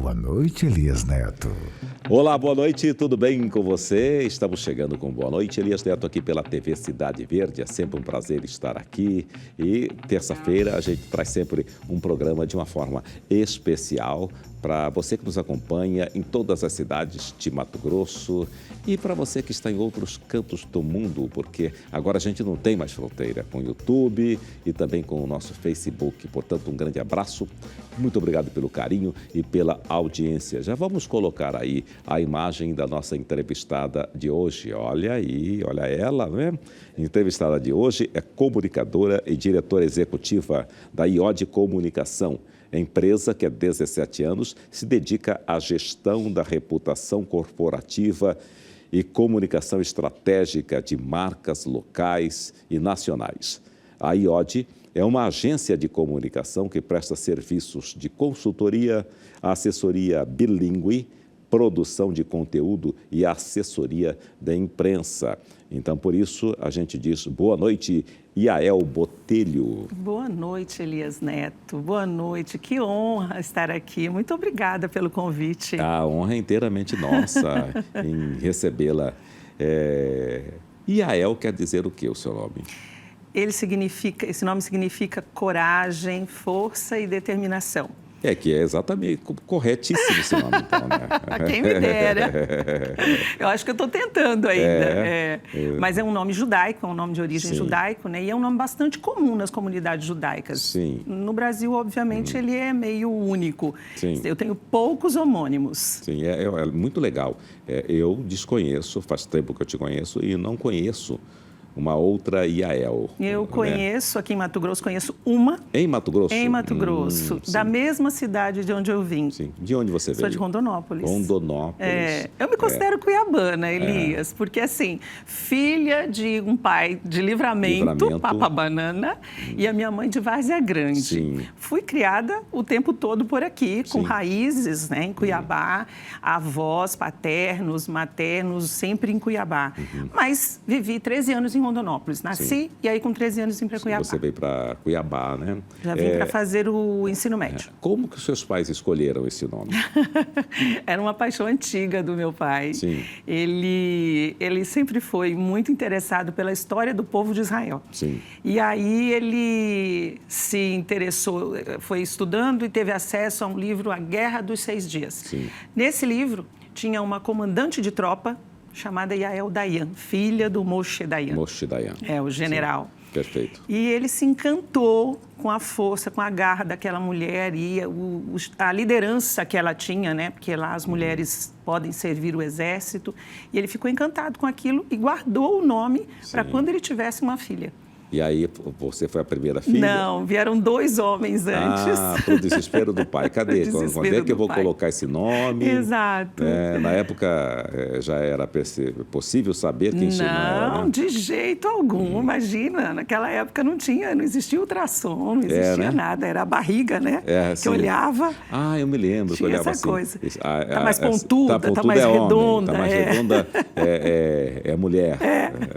Boa noite, Elias Neto. Olá, boa noite, tudo bem com você? Estamos chegando com Boa Noite, Elias Neto aqui pela TV Cidade Verde. É sempre um prazer estar aqui e terça-feira a gente traz sempre um programa de uma forma especial para você que nos acompanha em todas as cidades de Mato Grosso e para você que está em outros cantos do mundo, porque agora a gente não tem mais fronteira com o YouTube e também com o nosso Facebook. Portanto, um grande abraço, muito obrigado pelo carinho e pela audiência. Já vamos colocar aí a imagem da nossa entrevistada de hoje. Olha aí, olha ela, né? A entrevistada de hoje é comunicadora e diretora executiva da IOD Comunicação. A empresa, que há 17 anos se dedica à gestão da reputação corporativa e comunicação estratégica de marcas locais e nacionais. A IOD é uma agência de comunicação que presta serviços de consultoria, assessoria bilíngue, produção de conteúdo e assessoria da imprensa. Então, por isso, a gente diz boa noite, Yael Botelho. Boa noite, Elias Neto. Boa noite, que honra estar aqui. Muito obrigada pelo convite. A honra é inteiramente nossa em recebê-la. Yael quer dizer o que, o seu nome? Esse nome significa coragem, força e determinação. Que é exatamente corretíssimo esse nome, então, né? Quem me dera. Eu acho que eu estou tentando ainda. Mas é um nome judaico, é um nome de origem judaico, né? E é um nome bastante comum nas comunidades judaicas. Sim. No Brasil, obviamente, ele é meio único. Sim. Eu tenho poucos homônimos. Sim, é muito legal. Eu desconheço, faz tempo que eu te conheço e não conheço uma outra Yael. Eu conheço, aqui em Mato Grosso, conheço uma. Em Mato Grosso? Em Mato Grosso, da mesma cidade de onde eu vim. Sim. De onde você veio? Sou de Rondonópolis. Rondonópolis. Eu me considero cuiabana, Elias, porque assim, filha de um pai de Livramento. Papa Banana, e a minha mãe de Várzea Grande. Sim. Fui criada o tempo todo por aqui, com raízes, né, em Cuiabá, avós, paternos, maternos, sempre em Cuiabá. Mas vivi 13 anos em Rondonópolis. Nasci e aí com 13 anos vim para Cuiabá. Você veio para Cuiabá, né? Já vim para fazer o ensino médio. Como que os seus pais escolheram esse nome? Era uma paixão antiga do meu pai. Sim. Ele sempre foi muito interessado pela história do povo de Israel. Sim. E aí ele se interessou, foi estudando e teve acesso a um livro, A Guerra dos 6 Dias. Sim. Nesse livro tinha uma comandante de tropa chamada Yael Dayan, filha do Moshe Dayan. Moshe Dayan. O general. Sim. Perfeito. E ele se encantou com a força, com a garra daquela mulher e a liderança que ela tinha, né? Porque lá as mulheres podem servir o exército. E ele ficou encantado com aquilo e guardou o nome para quando ele tivesse uma filha. E aí, você foi a primeira filha? Não, vieram 2 homens antes. Para o desespero do pai. Cadê? Quando é que eu vou colocar esse nome? Exato. Na época, já era possível saber que isso não era? Não, de jeito algum. Imagina, naquela época não existia ultrassom, não existia nada. Era a barriga, né? Que olhava. Eu me lembro. Tinha olhava essa coisa. Está mais pontuda, está mais redonda. Está mais redonda, é mulher.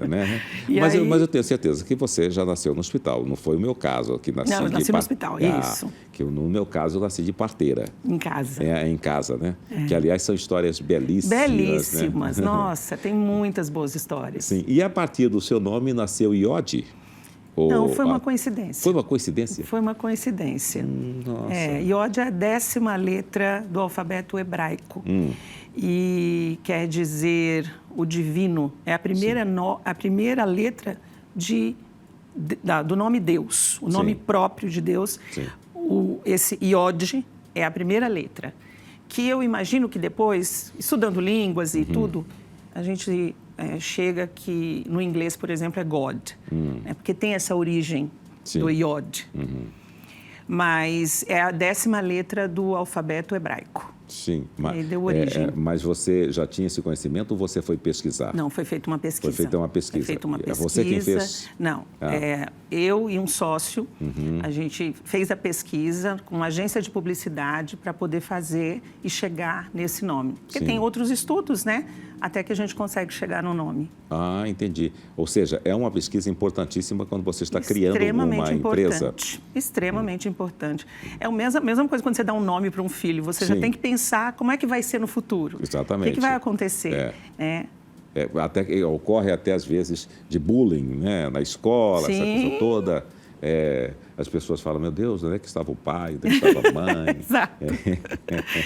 Né? Mas eu tenho certeza que você já nasceu no hospital, não foi o meu caso, que nasci eu nasci no hospital, isso. Que no meu caso eu nasci de parteira. Em casa. Em casa, né? Que, aliás, são histórias belíssimas. Belíssimas, né? Nossa, tem muitas boas histórias. Sim, e a partir do seu nome nasceu IOD? Não, foi uma coincidência. Foi uma coincidência? Foi uma coincidência. Nossa. IOD é a 10ª letra do alfabeto hebraico. E quer dizer o divino. É a primeira letra do nome Deus, o nome próprio de Deus. Esse Iod é a primeira letra, que eu imagino que depois, estudando línguas e tudo, a gente chega que no inglês, por exemplo, é God, né? Porque tem essa origem do Iod. Mas é a 10ª letra do alfabeto hebraico. Sim, deu origem. Mas você já tinha esse conhecimento ou você foi pesquisar? Não, foi feita uma pesquisa. Foi feita uma pesquisa. Foi feita uma pesquisa. É você quem fez? Não, eu e um sócio, a gente fez a pesquisa com uma agência de publicidade para poder fazer e chegar nesse nome. Porque Sim. tem outros estudos, né? Até que a gente consegue chegar no nome. Ah, entendi. Ou seja, é uma pesquisa importantíssima quando você está criando uma empresa. Extremamente importante. É a mesma coisa quando você dá um nome para um filho. Você já Sim. tem que pensar como é que vai ser no futuro. Exatamente. O que vai acontecer. Até ocorre até às vezes de bullying, né? Na escola, essa Sim. coisa toda. As pessoas falam, meu Deus, onde é que estava o pai, onde é que estava a mãe? Exato.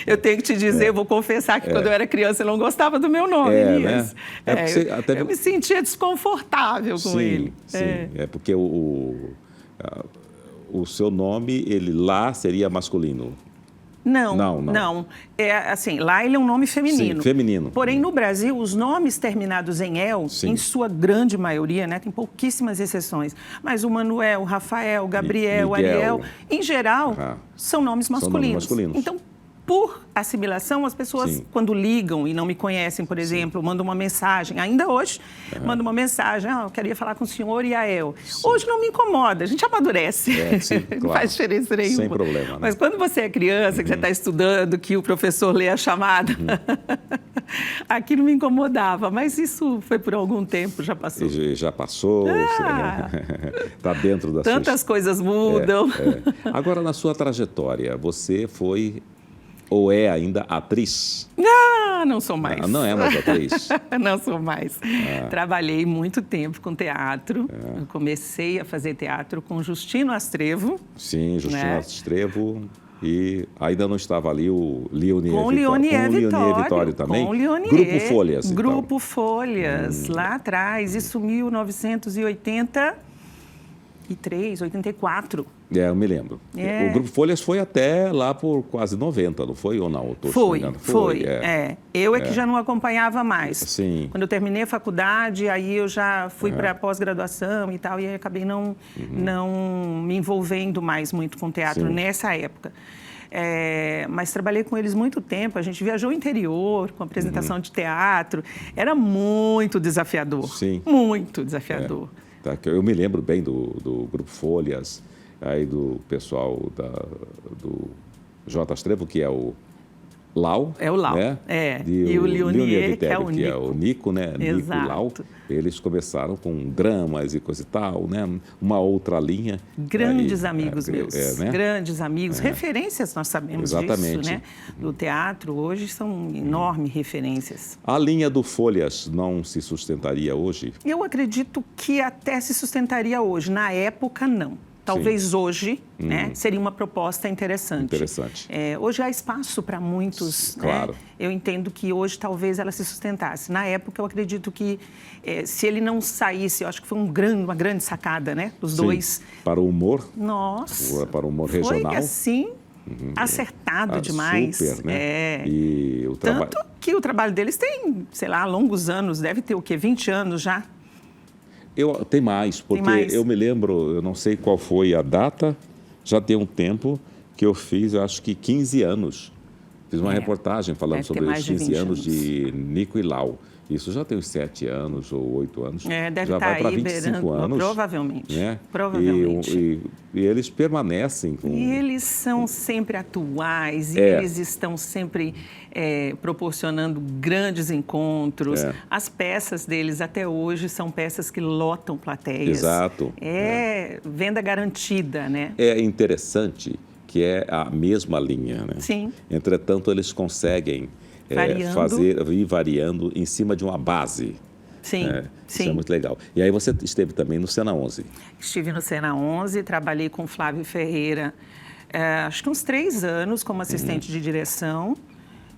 Eu tenho que te dizer, vou confessar que quando eu era criança eu não gostava do meu nome, Elias. Né? Eu me sentia desconfortável com ele. Sim, porque o seu nome, ele lá seria masculino. Não. É assim, lá ele é um nome feminino. Sim, feminino. Porém, no Brasil, os nomes terminados em El, Sim. em sua grande maioria, né, tem pouquíssimas exceções, mas o Manuel, o Rafael, o Gabriel, o Ariel, em geral, são nomes masculinos. Então, por assimilação, as pessoas, Sim. quando ligam e não me conhecem, por exemplo, mandam uma mensagem, ainda hoje, mandam uma mensagem, eu queria falar com o senhor Yael. Sim. Hoje não me incomoda, a gente amadurece, Sim, claro. não faz diferença nenhuma. Sem problema. Né? Mas quando você é criança, que você está estudando, que o professor lê a chamada, aquilo me incomodava, mas isso foi por algum tempo, já passou. Já passou, está dentro da Tantas coisas mudam. Agora, na sua trajetória, você foi ou é ainda atriz? Não sou mais. Não é mais atriz? Não sou mais. Trabalhei muito tempo com teatro. Eu comecei a fazer teatro com Justino Astrevo. Sim, Justino Astrevo. E ainda não estava ali o Leonier com Vitório. Leonier Vitório também? Com Leonier. Grupo Folhas, então. Grupo Folhas, lá atrás. Isso 1983, 84. Eu me lembro. O Grupo Folhas foi até lá por quase 90, não foi? Ou não? Foi. Eu que já não acompanhava mais. Sim. Quando eu terminei a faculdade, aí eu já fui para a pós-graduação e tal, e aí acabei não me envolvendo mais muito com teatro nessa época. Mas trabalhei com eles muito tempo, a gente viajou o interior com apresentação de teatro, era muito desafiador. Sim. Muito desafiador. Eu me lembro bem do Grupo Folhas, aí do pessoal do J. Astrevo, que é o Lau. É o Lau, né? E o Leonier, Vitério, que é o Nico, né? Exato. Nico e Lau. Eles começaram com dramas e coisa e tal, né? Uma outra linha. Grandes amigos meus, né? Grandes amigos, referências, nós sabemos Exatamente. disso, né? Do teatro, hoje são enormes referências. A linha do Folhas não se sustentaria hoje? Eu acredito que até se sustentaria hoje, na época não. Talvez hoje, né, seria uma proposta interessante. Hoje há espaço para muitos. Claro. Né? Eu entendo que hoje talvez ela se sustentasse. Na época, eu acredito que se ele não saísse, eu acho que foi uma grande sacada, né? Os dois. Para o humor. Nossa. Para o humor regional. Foi assim, acertado demais. Super, né? Tanto que o trabalho deles tem, sei lá, longos anos, deve ter o quê? 20 anos já. Tem mais, porque eu me lembro, eu não sei qual foi a data, já tem um tempo que eu fiz, eu acho que 15 anos. Fiz uma reportagem falando sobre os 15 anos de Nico e Lau. Isso já tem uns 7 anos ou 8 anos. Deve já estar vai para aí 25 anos. Provavelmente. Né? Provavelmente. E eles permanecem com... E eles são sempre atuais, e eles estão sempre proporcionando grandes encontros. As peças deles até hoje são peças que lotam plateias. Exato. Venda garantida, né? É interessante que é a mesma linha, né? Sim. Entretanto, eles conseguem ir variando em cima de uma base. Sim, Isso é muito legal. E aí você esteve também no Cena 11. Estive no Cena 11, trabalhei com Flávio Ferreira, acho que uns 3 anos como assistente de direção.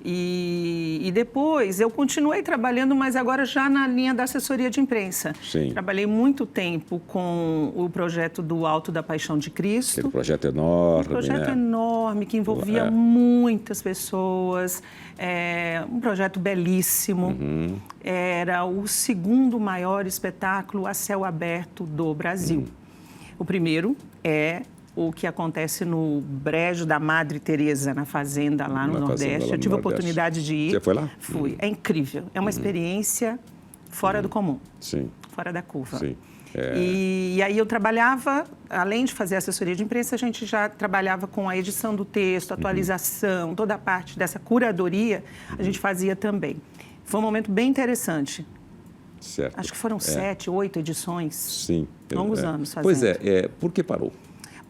E depois eu continuei trabalhando, mas agora já na linha da assessoria de imprensa. Sim. Trabalhei muito tempo com o projeto do Alto da Paixão de Cristo. Aquele projeto enorme, Um projeto né? enorme, que envolvia muitas pessoas. Um projeto belíssimo. Era o 2º maior espetáculo a céu aberto do Brasil. O primeiro é o que acontece no Brejo da Madre Teresa, na fazenda lá no Nordeste. Eu tive a oportunidade de ir. Você foi lá? Fui. É incrível. É uma experiência fora do comum. Sim. Fora da curva. Sim. E aí eu trabalhava, além de fazer assessoria de imprensa, a gente já trabalhava com a edição do texto, atualização, toda a parte dessa curadoria, a gente fazia também. Foi um momento bem interessante. Certo. Acho que foram 7, 8 edições. Sim. Longos anos fazendo. Pois é, por que parou?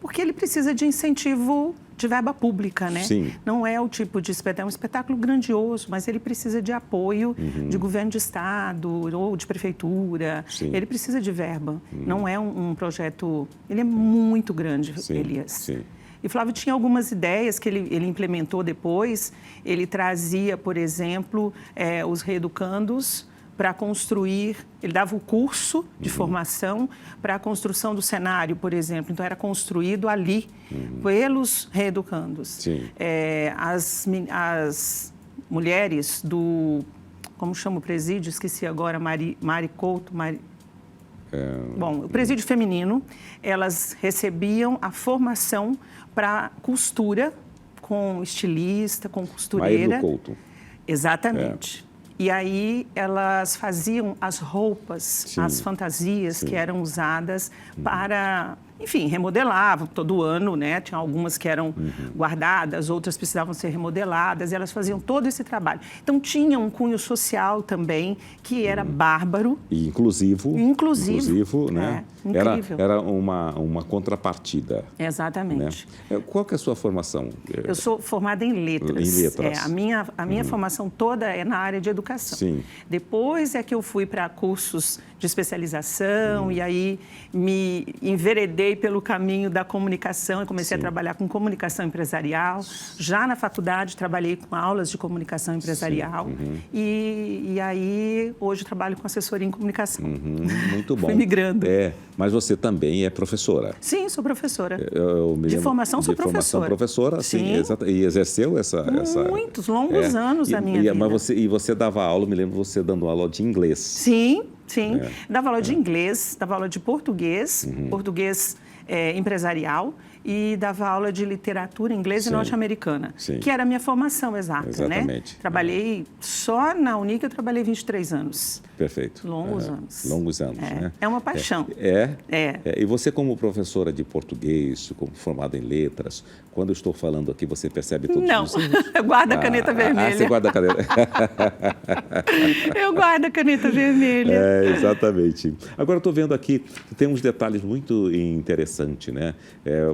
Porque ele precisa de incentivo de verba pública, né? Sim. Não é o tipo de espetáculo, é um espetáculo grandioso, mas ele precisa de apoio de governo de estado ou de prefeitura. Sim. Ele precisa de verba. Não é um projeto... Ele é muito grande, Elias. Sim. E Flávio tinha algumas ideias que ele implementou depois. Ele trazia, por exemplo, os reeducandos para construir, ele dava o curso de formação para a construção do cenário, por exemplo. Então, era construído ali, pelos reeducandos. Sim. As mulheres do, como chama o presídio? Esqueci agora, Mari Couto, Bom, o presídio feminino, elas recebiam a formação para costura com estilista, com costureira. Maíra Couto. Exatamente. E aí elas faziam as roupas, as fantasias que eram usadas para, enfim, remodelavam todo ano, né? Tinha algumas que eram guardadas, outras precisavam ser remodeladas, e elas faziam todo esse trabalho. Então tinha um cunho social também que era bárbaro. E inclusivo. Inclusivo, né? Incrível. Era uma contrapartida. Exatamente. Né? Qual que é a sua formação? Eu sou formada em letras. Em letras. A minha formação toda é na área de educação. Sim. Depois é que eu fui para cursos de especialização e aí me enveredei pelo caminho da comunicação e comecei a trabalhar com comunicação empresarial. Já na faculdade trabalhei com aulas de comunicação empresarial e aí hoje trabalho com assessoria em comunicação. Muito bom. Fui migrando. Mas você também é professora. Sim, sou professora. De formação sou professora. De formação professora, sim. E exerceu essa... Muitos, longos anos da minha vida. Mas você dava aula, me lembro você dando aula de inglês. Sim. Dava aula de inglês, dava aula de português, português empresarial, e dava aula de literatura inglesa e norte-americana, que era a minha formação exata, Exatamente. né? Trabalhei só na Unica, eu trabalhei 23 anos. Perfeito. Longos anos. Longos anos, né? É uma paixão. E você, como professora de português, como formada em letras, quando eu estou falando aqui, você percebe tudo isso? Não, eu guardo a caneta vermelha. Você guarda a caneta. Eu guardo a caneta vermelha. Exatamente. Agora, eu estou vendo aqui, tem uns detalhes muito interessantes, né?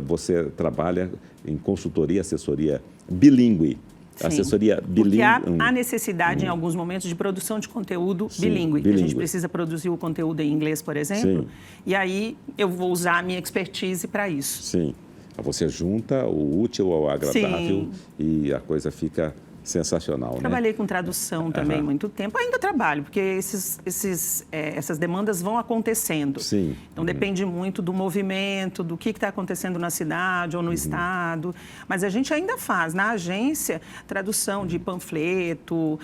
Você trabalha em consultoria, assessoria bilíngue. Sim, assessoria bilíngue. Porque há necessidade, em alguns momentos, de produção de conteúdo bilíngue. Que a gente precisa produzir o conteúdo em inglês, por exemplo. E aí eu vou usar a minha expertise para isso. Sim. Você junta o útil ao agradável e a coisa fica sensacional, né? Trabalhei com tradução também muito tempo. Ainda trabalho, porque essas demandas vão acontecendo. Sim. Então, depende muito do movimento, do que está acontecendo na cidade ou no estado. Mas a gente ainda faz, na agência, tradução de panfleto,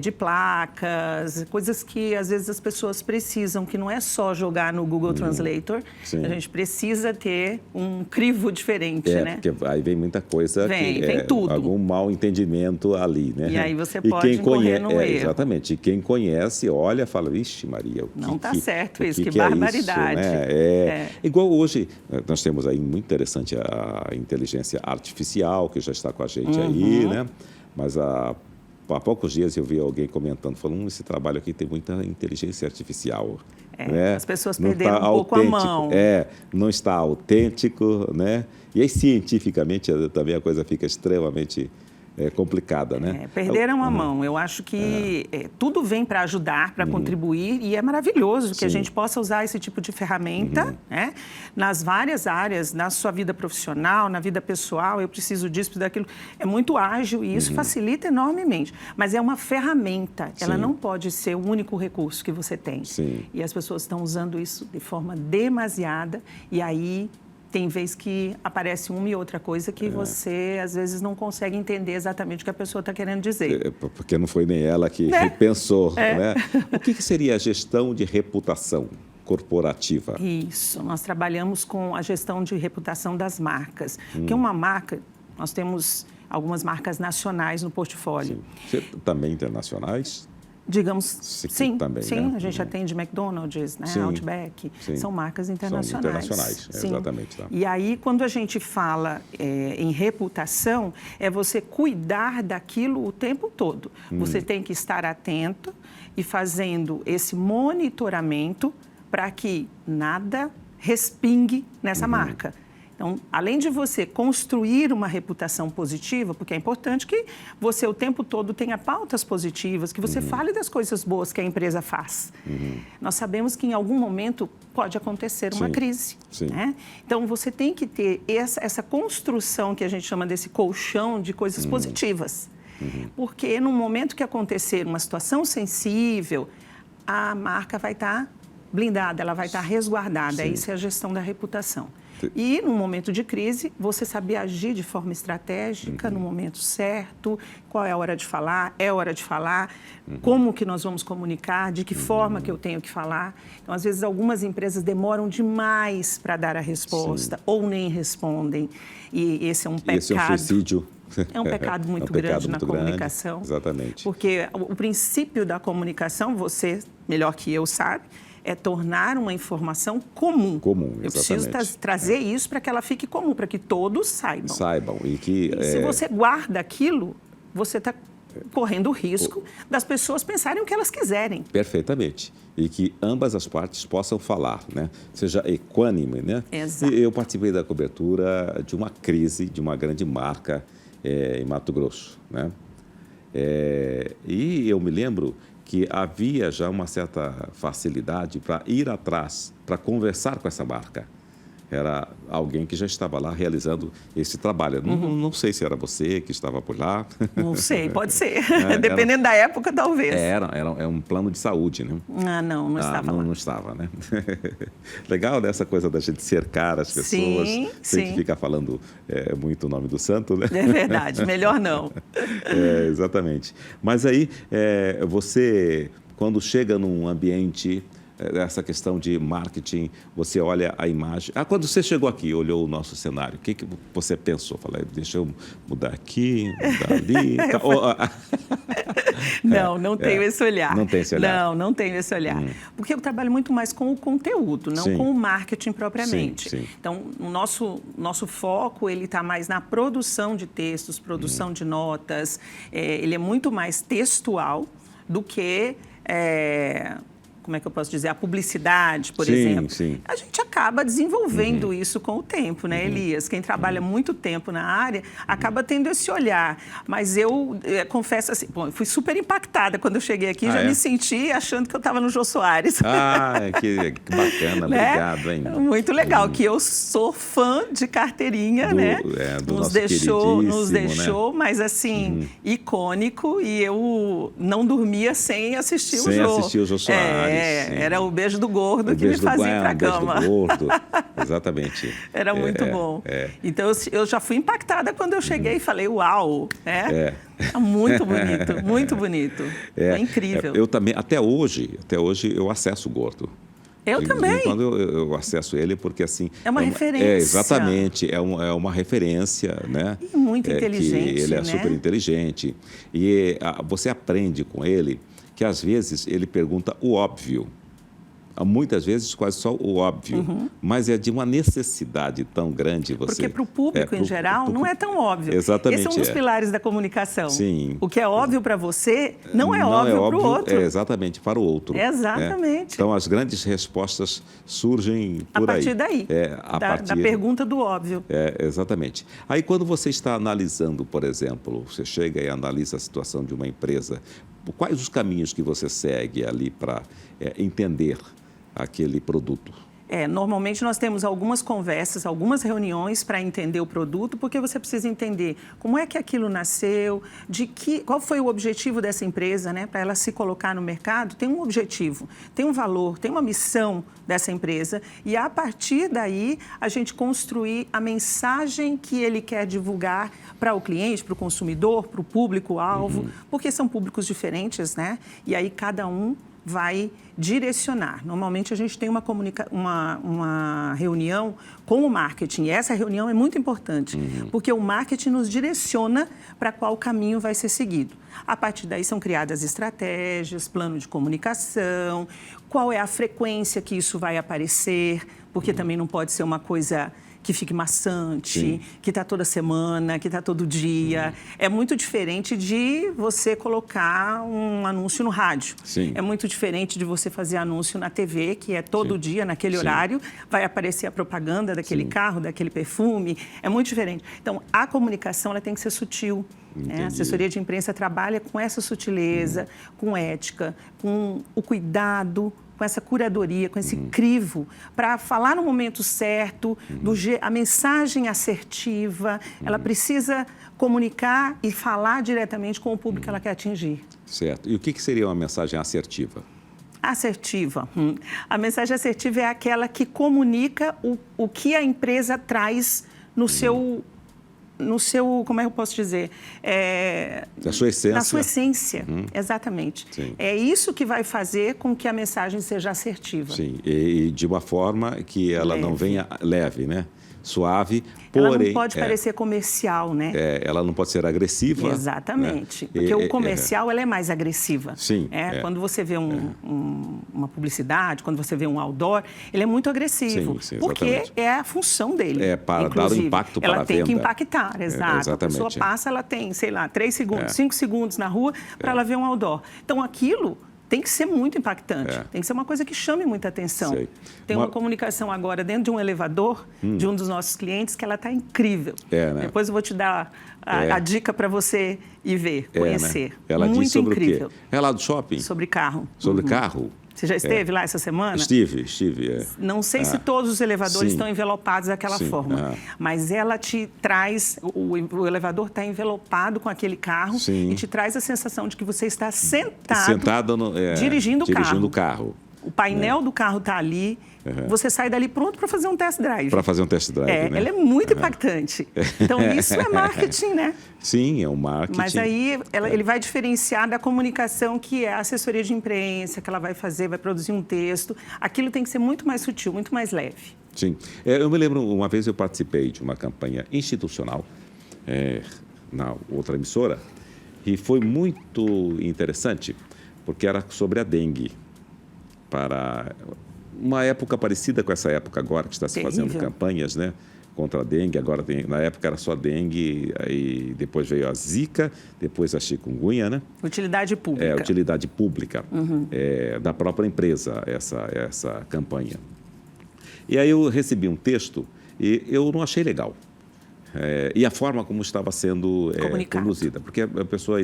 de placas, coisas que, às vezes, as pessoas precisam, que não é só jogar no Google Translator. Sim. A gente precisa ter um crivo diferente, né? Porque aí vem muita coisa vem tudo. Algum mal entendimento ali, né? E aí você pode incorrer no erro. Exatamente. E quem conhece, olha, fala, vixe Maria, não está certo isso, que é barbaridade. Isso, né? Igual hoje, nós temos aí muito interessante a inteligência artificial, que já está com a gente aí, né? Mas há poucos dias eu vi alguém comentando, falando, esse trabalho aqui tem muita inteligência artificial. Né? As pessoas perderam um pouco a mão. Não está autêntico, né? E aí, cientificamente, também a coisa fica extremamente complicada, né? Perderam a mão. Eu acho que tudo vem para ajudar, para contribuir, e é maravilhoso que a gente possa usar esse tipo de ferramenta, né? Nas várias áreas, na sua vida profissional, na vida pessoal, eu preciso disso, preciso daquilo. É muito ágil e isso facilita enormemente. Mas é uma ferramenta, ela não pode ser o único recurso que você tem. E as pessoas estão usando isso de forma demasiada, e aí tem vez que aparece uma e outra coisa que você, às vezes, não consegue entender exatamente o que a pessoa está querendo dizer. Porque não foi nem ela que pensou, né? O que seria a gestão de reputação corporativa? Isso, nós trabalhamos com a gestão de reputação das marcas. Porque uma marca, nós temos algumas marcas nacionais no portfólio. Você também internacionais? Digamos, Seguir sim, também, sim, né? a gente atende McDonald's, né, Sim, Outback, sim. são marcas São internacionais. internacionais, Sim. exatamente. Tá. E aí, quando a gente fala em reputação, é você cuidar daquilo o tempo todo. Você tem que estar atento e fazendo esse monitoramento para que nada respingue nessa marca. Então, além de você construir uma reputação positiva, porque é importante que você o tempo todo tenha pautas positivas, que você fale das coisas boas que a empresa faz. Nós sabemos que em algum momento pode acontecer uma Sim, crise. sim. Né? Então, você tem que ter essa construção que a gente chama desse colchão de coisas positivas. Porque no momento que acontecer uma situação sensível, a marca vai estar blindada, ela vai estar resguardada. Sim. Isso é a gestão da reputação. E, num momento de crise, você saber agir de forma estratégica, no momento certo, qual é a hora de falar, como que nós vamos comunicar, de que forma que eu tenho que falar. Então, às vezes, algumas empresas demoram demais para dar a resposta ou nem respondem. E esse é um pecado. Esse é um suicídio. É um pecado muito grande na comunicação. Exatamente. Porque o princípio da comunicação, você, melhor que eu, sabe, é tornar uma informação comum. Comum, eu preciso trazer isso para que ela fique comum, para que todos saibam. Saibam. E se você guarda aquilo, você está correndo o risco das pessoas pensarem o que elas quiserem. Perfeitamente. E que ambas as partes possam falar, né? Seja equânime, né? Exato. E eu participei da cobertura de uma crise de uma grande marca em Mato Grosso, né? E eu me lembro que havia já uma certa facilidade para ir atrás, para conversar com essa marca. Era alguém que já estava lá realizando esse trabalho. Não sei se era você que estava por lá. Não sei, pode ser. Dependendo da época, talvez. Era um plano de saúde, né? Não estava lá. Não estava, né? Legal dessa coisa da gente cercar as pessoas. Sem que ficar falando muito o nome do santo, né? É verdade, melhor não. Exatamente. Mas aí, você, quando chega num ambiente... Essa questão de marketing, você olha a imagem. Quando você chegou aqui, olhou o nosso cenário, o que você pensou? Falei, deixa eu mudar aqui, mudar ali. Não tenho esse olhar. Não tem esse olhar? Não tenho esse olhar. Porque eu trabalho muito mais com o conteúdo, não com o marketing propriamente. Sim. Então, o nosso foco, ele está mais na produção de textos, produção de notas. Ele é muito mais textual do que... como é que eu posso dizer, a publicidade, por exemplo. Sim. A gente acaba desenvolvendo isso com o tempo, né, Elias? Quem trabalha muito tempo na área acaba tendo esse olhar. Mas eu confesso assim, eu fui super impactada quando eu cheguei aqui, me senti achando que eu estava no Jô Soares. Que bacana, né? Obrigado, hein? Muito legal, que eu sou fã de carteirinha, né? Do nos deixou, mas assim, icônico, e eu não dormia sem assistir o Jô. Sem assistir o Jô Soares. Era o beijo do gordo que me fazia ir para a cama. Beijo do gordo, exatamente. Era muito bom. Então, eu já fui impactada quando eu cheguei e falei, uau, muito bonito, muito bonito. É incrível. Eu também, até hoje eu acesso o gordo. Eu também. Quando eu acesso ele, porque assim... É uma referência. Exatamente, é uma referência, né? E muito inteligente, que ele é super inteligente. E você aprende com ele que, às vezes, ele pergunta o óbvio. Muitas vezes, quase só o óbvio. Mas é de uma necessidade tão grande você... Porque para o público, em geral, não é tão óbvio. Exatamente. Esse é um dos pilares da comunicação. Sim. O que é óbvio para você não é óbvio para o outro. Exatamente, para o outro. Exatamente. Então, as grandes respostas surgem por aí. A partir daí. Da pergunta do óbvio. Exatamente. Aí, quando você está analisando, por exemplo, você chega e analisa a situação de uma empresa, quais os caminhos que você segue ali para entender aquele produto? Normalmente nós temos algumas conversas, algumas reuniões para entender o produto, porque você precisa entender como é que aquilo nasceu, qual foi o objetivo dessa empresa, né? Para ela se colocar no mercado, tem um objetivo, tem um valor, tem uma missão dessa empresa, e a partir daí a gente construir a mensagem que ele quer divulgar para o cliente, para o consumidor, para o público-alvo, porque são públicos diferentes, né? E aí cada um vai direcionar. Normalmente, a gente tem uma reunião com o marketing. E essa reunião é muito importante, porque o marketing nos direciona para qual caminho vai ser seguido. A partir daí, são criadas estratégias, plano de comunicação, qual é a frequência que isso vai aparecer, porque também não pode ser uma coisa que fique maçante, Sim. que está toda semana, que está todo dia. É muito diferente de você colocar um anúncio no rádio. Sim. É muito diferente de você fazer anúncio na TV, que é todo dia, naquele horário, vai aparecer a propaganda daquele carro, daquele perfume. É muito diferente. Então, a comunicação ela tem que ser sutil. A assessoria de imprensa trabalha com essa sutileza, com ética, com o cuidado, com essa curadoria, com esse crivo, para falar no momento certo, a mensagem assertiva, ela precisa comunicar e falar diretamente com o público que ela quer atingir. Certo. E o que seria uma mensagem assertiva? Assertiva. A mensagem assertiva é aquela que comunica o que a empresa traz no seu, como é que eu posso dizer? Da sua essência. Na sua essência, exatamente. Sim. É isso que vai fazer com que a mensagem seja assertiva. Sim, e de uma forma que ela não venha leve, né? Suave, Ela porém... não pode parecer comercial, né? Ela não pode ser agressiva. Exatamente. Né? Porque o comercial ela é mais agressiva. Sim. Quando você vê uma publicidade, quando você vê um outdoor, ele é muito agressivo. Sim, porque exatamente. é a função dele. É para dar o impacto para a ela tem venda. que impactar, exato. Exatamente. A pessoa passa, ela tem, sei lá, 3 segundos, 5 segundos na rua para ela ver um outdoor. Então, aquilo tem que ser muito impactante. Tem que ser uma coisa que chame muita atenção. Sei. Tem uma comunicação agora dentro de um elevador de um dos nossos clientes que ela está incrível. Né? Depois eu vou te dar a dica para você ir ver, conhecer. Né? Ela muito diz sobre incrível. o quê? É lá do shopping? Sobre carro. Sobre carro? Você já esteve lá essa semana? Estive. Não sei se todos os elevadores Sim. estão envelopados daquela forma, mas ela te traz, o elevador está envelopado com aquele carro e te traz a sensação de que você está sentado dirigindo o carro. O painel do carro está ali, você sai dali pronto para fazer um test drive. Para fazer um test drive, né? Ela é muito impactante. Então, isso é marketing, né? Sim, é um marketing. Mas aí ele vai diferenciar da comunicação que é a assessoria de imprensa, que ela vai fazer, vai produzir um texto. Aquilo tem que ser muito mais sutil, muito mais leve. Sim. Eu me lembro, uma vez eu participei de uma campanha institucional na outra emissora e foi muito interessante, porque era sobre a dengue. Para uma época parecida com essa época agora, que está se fazendo campanhas, né, contra a dengue. Agora, na época era só dengue, aí depois veio a zika, depois a chikungunya, né? Utilidade pública. Utilidade pública da própria empresa, essa campanha. E aí eu recebi um texto e eu não achei legal. E a forma como estava sendo conduzida. Porque a pessoa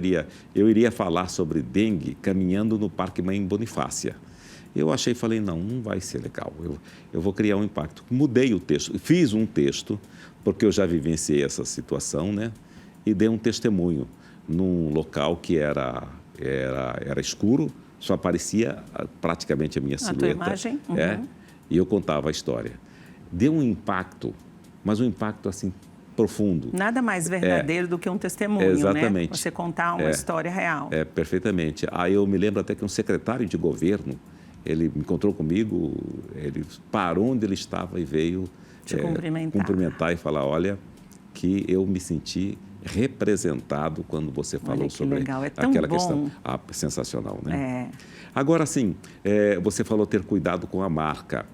eu iria falar sobre dengue caminhando no Parque Mãe Bonifácia. Eu falei, não vai ser legal, eu vou criar um impacto. Mudei o texto, fiz um texto, porque eu já vivenciei essa situação, né? E dei um testemunho num local que era escuro, só aparecia praticamente a minha silhueta. A tua imagem? E eu contava a história. Deu um impacto, mas um impacto assim profundo. Nada mais verdadeiro do que um testemunho, exatamente. Né? Você contar uma história real. Perfeitamente. Aí eu me lembro até que um secretário de governo, ele me encontrou comigo, ele parou onde ele estava e veio te cumprimentar e falar, olha, que eu me senti representado quando você falou sobre aquela questão. Sensacional, né? Agora, sim, você falou ter cuidado com a marca.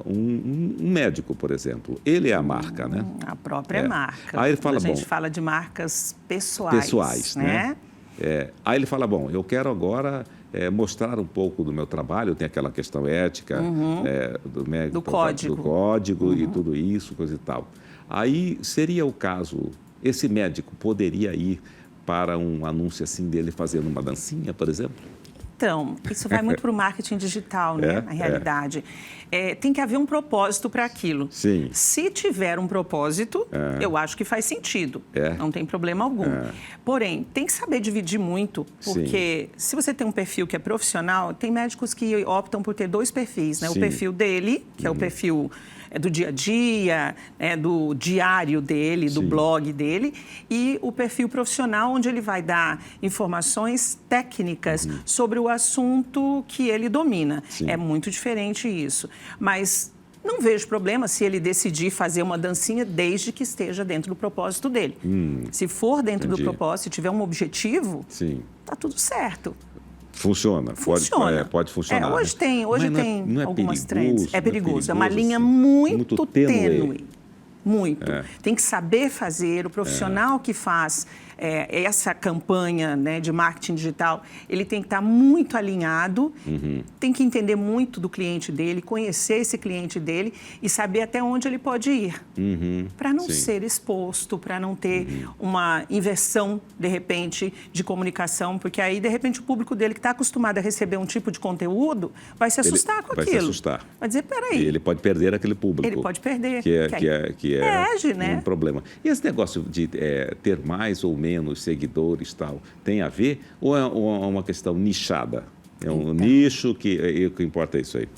Um médico, por exemplo, ele é a marca, né? A própria marca. Aí ele fala, a gente fala de marcas pessoais, né? Aí ele fala, eu quero agora mostrar um pouco do meu trabalho, tem aquela questão ética, do código e tudo isso, coisa e tal. Aí seria o caso, esse médico poderia ir para um anúncio assim dele fazendo uma dancinha, por exemplo? Então, isso vai muito para o marketing digital, né? Na realidade. Tem que haver um propósito para aquilo. Sim. Se tiver um propósito, eu acho que faz sentido. Não tem problema algum. Porém, tem que saber dividir muito, porque se você tem um perfil que é profissional, tem médicos que optam por ter 2 perfis, né? O perfil dele, que é o perfil do dia a dia, do diário dele, do Sim. blog dele, e o perfil profissional, onde ele vai dar informações técnicas sobre o assunto que ele domina. Sim. É muito diferente isso. Mas não vejo problema se ele decidir fazer uma dancinha desde que esteja dentro do propósito dele. Se for dentro Entendi. do propósito e tiver um objetivo, Sim. tá tudo certo. Funciona. Funciona. Pode funcionar. Hoje tem, Mas tem algumas trends. É perigoso. É uma linha assim, muito tênue. tênue. Muito. Tem que saber fazer. O profissional que faz essa campanha, né, de marketing digital, ele tem que estar muito alinhado, tem que entender muito do cliente dele, conhecer esse cliente dele e saber até onde ele pode ir. Para não Sim. ser exposto, para não ter uma inversão, de repente, de comunicação, porque aí, de repente, o público dele que está acostumado a receber um tipo de conteúdo vai se assustar com vai aquilo. se assustar. Vai dizer, E peraí. ele pode perder aquele público. Ele pode perder. Que é Perde, né? um problema. E esse negócio de ter mais ou menos seguidores e tal, tem a ver? Ou é uma questão nichada? É um nicho que importa isso aí?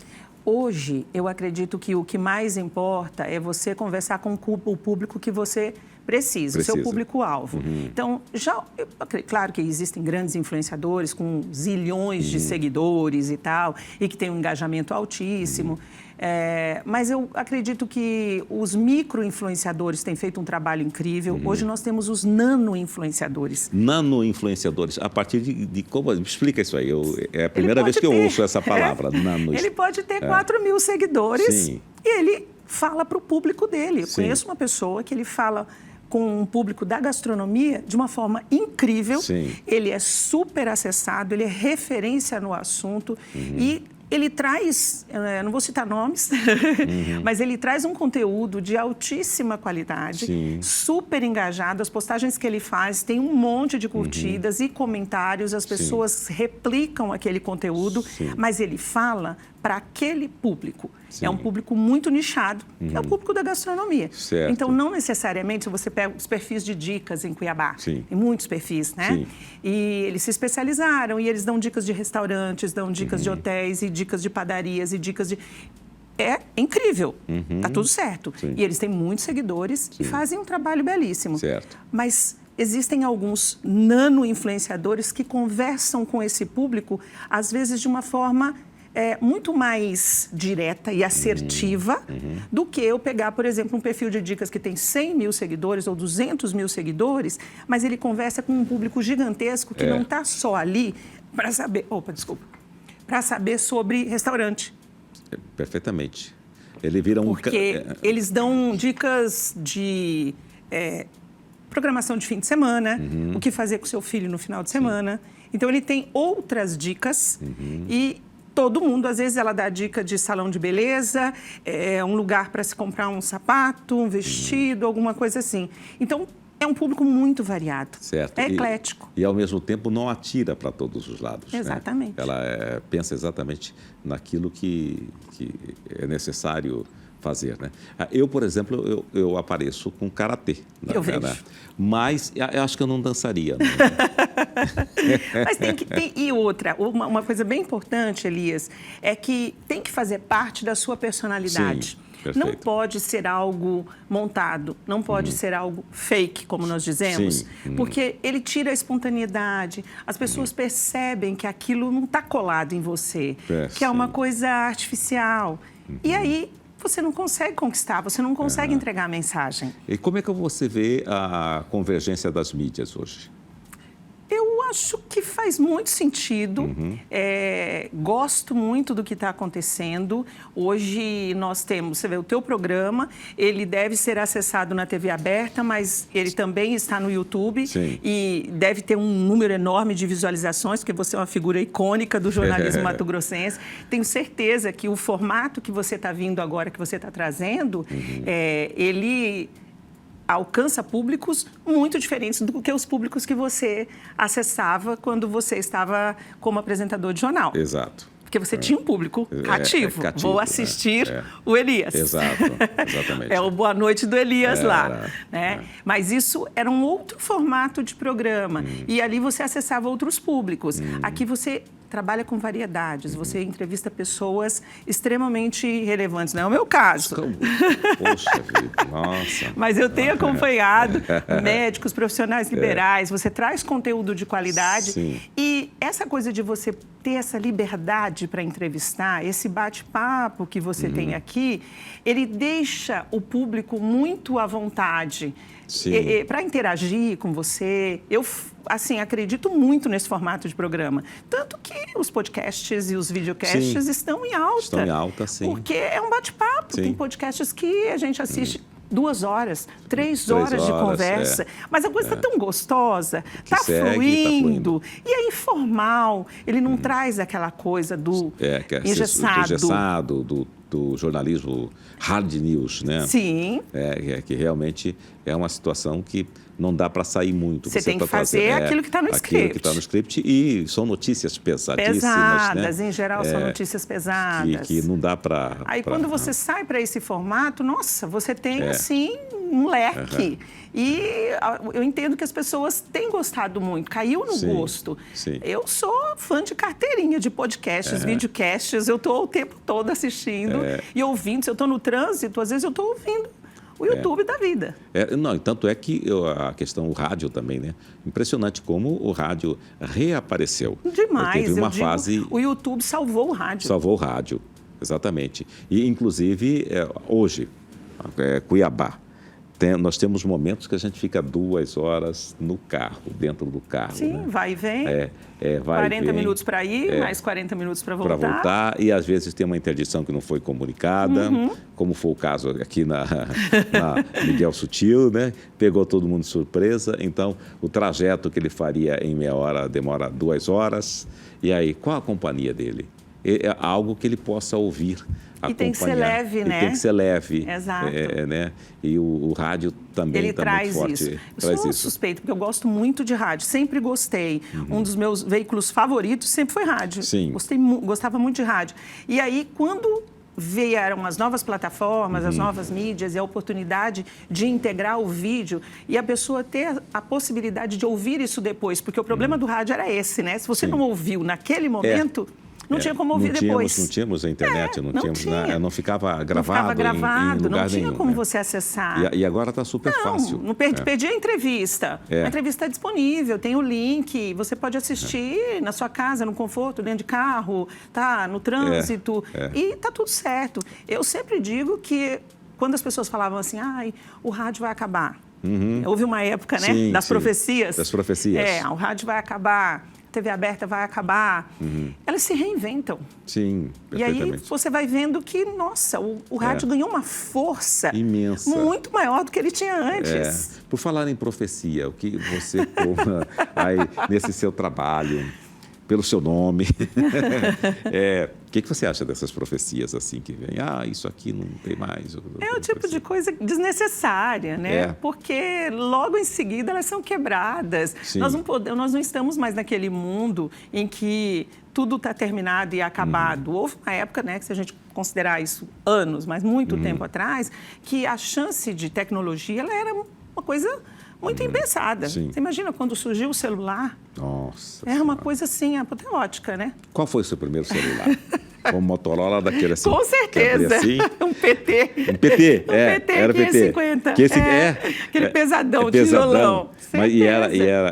Hoje, eu acredito que o que mais importa é você conversar com o público que você precisa, o seu público-alvo. Então, claro que existem grandes influenciadores com zilhões de seguidores e tal, e que têm um engajamento altíssimo. Mas eu acredito que os micro-influenciadores têm feito um trabalho incrível. Hoje nós temos os nano-influenciadores. Nano-influenciadores. A partir de como? Me explica isso aí. É a primeira vez que eu ouço essa palavra, nano. Ele pode ter 4.000 seguidores. Sim. E ele fala para o público dele. Eu Sim. conheço uma pessoa que ele fala com um público da gastronomia de uma forma incrível. Sim. Ele é super acessado, ele é referência no assunto e ele traz, não vou citar nomes, mas ele traz um conteúdo de altíssima qualidade, Sim. super engajado. As postagens que ele faz têm um monte de curtidas e comentários, as pessoas replicam aquele conteúdo, mas ele fala para aquele público. Sim. É um público muito nichado, que é o público da gastronomia. Certo. Então, não necessariamente, se você pega os perfis de dicas em Cuiabá, Sim. tem muitos perfis, né? Sim. E eles se especializaram e eles dão dicas de restaurantes, dão dicas de hotéis e dicas de padarias e dicas de... É incrível, tá tudo certo. Sim. E eles têm muitos seguidores e fazem um trabalho belíssimo. Certo. Mas existem alguns nano-influenciadores que conversam com esse público, às vezes de uma forma muito mais direta e assertiva do que eu pegar, por exemplo, um perfil de dicas que tem 100.000 seguidores ou 200.000 seguidores, mas ele conversa com um público gigantesco que não está só ali para saber... para saber sobre restaurante. Perfeitamente. Ele vira Porque eles dão dicas de programação de fim de semana, o que fazer com seu filho no final de semana. Então, ele tem outras dicas e todo mundo, às vezes, ela dá dica de salão de beleza, um lugar para se comprar um sapato, um vestido, alguma coisa assim. Então, é um público muito variado. Certo. É eclético. E, ao mesmo tempo, não atira para todos os lados. Exatamente. Né? Ela pensa exatamente naquilo que é necessário fazer, né? Eu, por exemplo, eu apareço com karatê. Eu vejo. Mas eu acho que eu não dançaria. Não. Mas tem que ter... E outra, uma coisa bem importante, Elias, é que tem que fazer parte da sua personalidade. Sim. Perfeito. Não pode ser algo montado, não pode ser algo fake, como nós dizemos, Sim. porque ele tira a espontaneidade, as pessoas percebem que aquilo não está colado em você, que é uma coisa artificial. E aí você não consegue conquistar, você não consegue entregar a mensagem. E como é que você vê a convergência das mídias hoje? Eu acho que faz muito sentido. Gosto muito do que está acontecendo. Hoje nós temos, você vê, o teu programa, ele deve ser acessado na TV aberta, mas ele também está no YouTube. Sim. E deve ter um número enorme de visualizações, porque você é uma figura icônica do jornalismo mato-grossense. Tenho certeza que o formato que você está vindo agora, que você está trazendo, ele alcança públicos muito diferentes do que os públicos que você acessava quando você estava como apresentador de jornal. Exato. Porque você tinha um público cativo. cativo, Vou assistir o Elias. Exato, exatamente. É o Boa Noite do Elias lá. Era. Né? Mas isso era um outro formato de programa. E ali você acessava outros públicos. Aqui você trabalha com variedades, você entrevista pessoas extremamente relevantes. Não é o meu caso. Poxa vida, nossa. Mas eu tenho acompanhado médicos, profissionais liberais, você traz conteúdo de qualidade. Sim. E essa coisa de você ter essa liberdade para entrevistar, esse bate-papo que você tem aqui, ele deixa o público muito à vontade para interagir com você. Eu, assim, acredito muito nesse formato de programa. Tanto que os podcasts e os videocasts estão em alta. Estão em alta, sim. Porque é um bate-papo. Sim. Tem podcasts que a gente assiste 2 horas, 3 horas de conversa. Mas a coisa está tão gostosa, está fluindo. E é informal. Ele não traz aquela coisa do engessado. Do jornalismo hard news, né? Sim. Que realmente é uma situação que não dá para sair muito. Você tem que fazer aquilo que está no script. Aquilo que está no script, e são notícias pesadíssimas. Pesadas, né? em geral são notícias pesadas. Que não dá para... Aí quando você sai para esse formato, nossa, você tem assim um leque. E eu entendo que as pessoas têm gostado muito, caiu no gosto. Sim. Eu sou fã de carteirinha de podcasts, videocasts, eu estou o tempo todo assistindo e ouvindo. Se eu estou no trânsito, às vezes eu estou ouvindo o YouTube da vida. Não, tanto é que a questão, o rádio também, né? Impressionante como o rádio reapareceu. Demais, teve uma fase... O YouTube salvou o rádio. Salvou o rádio, exatamente. E, inclusive, hoje, Cuiabá, nós temos momentos que a gente fica 2 horas no carro, dentro do carro. Sim, né? vai e vem. Vai 40 e vem, minutos para ir, mais 40 minutos para voltar. Para voltar, e às vezes tem uma interdição que não foi comunicada, como foi o caso aqui na Miguel Sutil, né? Pegou todo mundo de surpresa. Então, o trajeto que ele faria em meia hora demora 2 horas. E aí, qual a companhia dele? É algo que ele possa ouvir. E tem que ser leve, né? E tem que ser leve. Exato. Né? E o rádio também está muito forte. Ele traz isso. Eu sou suspeito, porque eu gosto muito de rádio, sempre gostei. Um dos meus veículos favoritos sempre foi rádio. Sim. Gostava muito de rádio. E aí, quando vieram as novas plataformas, as novas mídias e a oportunidade de integrar o vídeo e a pessoa ter a possibilidade de ouvir isso depois, porque o problema do rádio era esse, né? Se você não ouviu naquele momento... Não tinha como ouvir depois. Não tínhamos a internet, não tinha. Não ficava gravado, em lugar nenhum. Não tinha como você acessar. E agora está super fácil. Não perdi a entrevista. A entrevista está disponível, tem o link, você pode assistir na sua casa, no conforto, dentro de carro, tá, no trânsito, e está tudo certo. Eu sempre digo que quando as pessoas falavam assim, o rádio vai acabar. Houve uma época, né, das profecias. Das profecias. O rádio vai acabar. TV aberta vai acabar, elas se reinventam. Sim, perfeitamente. E aí você vai vendo que, nossa, o rádio ganhou uma força imensa, muito maior do que ele tinha antes. Por falar em profecia, o que você toma aí nesse seu trabalho, pelo seu nome, o que você acha dessas profecias assim que vem? Isso aqui não tem mais. É o tipo de coisa desnecessária, né? Porque logo em seguida elas são quebradas. Nós não estamos mais naquele mundo em que tudo está terminado e acabado. Houve uma época, né, que se a gente considerar isso anos, mas muito tempo atrás, que a chance de tecnologia ela era uma coisa muito impensada. Você imagina quando surgiu o celular? Nossa. Era uma coisa assim, apoteótica, né? Qual foi o seu primeiro celular? Um Motorola daquele assim? Com certeza. Assim. Um PT. Um PT, era 550. Aquele pesadão, tijolão.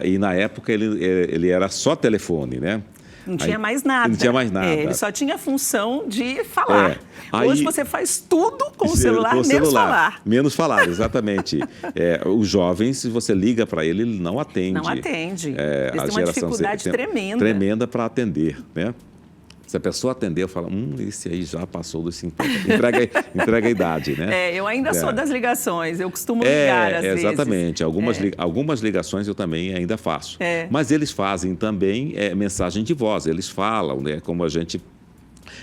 E na época ele era só telefone, né? Não tinha mais nada. Não tinha mais nada. Ele só tinha a função de falar. Hoje você faz tudo com o celular, menos falar. Menos falar, exatamente. Os jovens, se você liga para ele não atende. Não atende. Eles têm uma dificuldade tremenda. Tremenda para atender, né? Se a pessoa atender, eu falo, esse aí já passou dos 50. Entrega a idade, né? Eu ainda sou das ligações, eu costumo ligar às vezes. Exatamente. Algumas ligações eu também ainda faço. Mas eles fazem também mensagem de voz, eles falam, né? Como a gente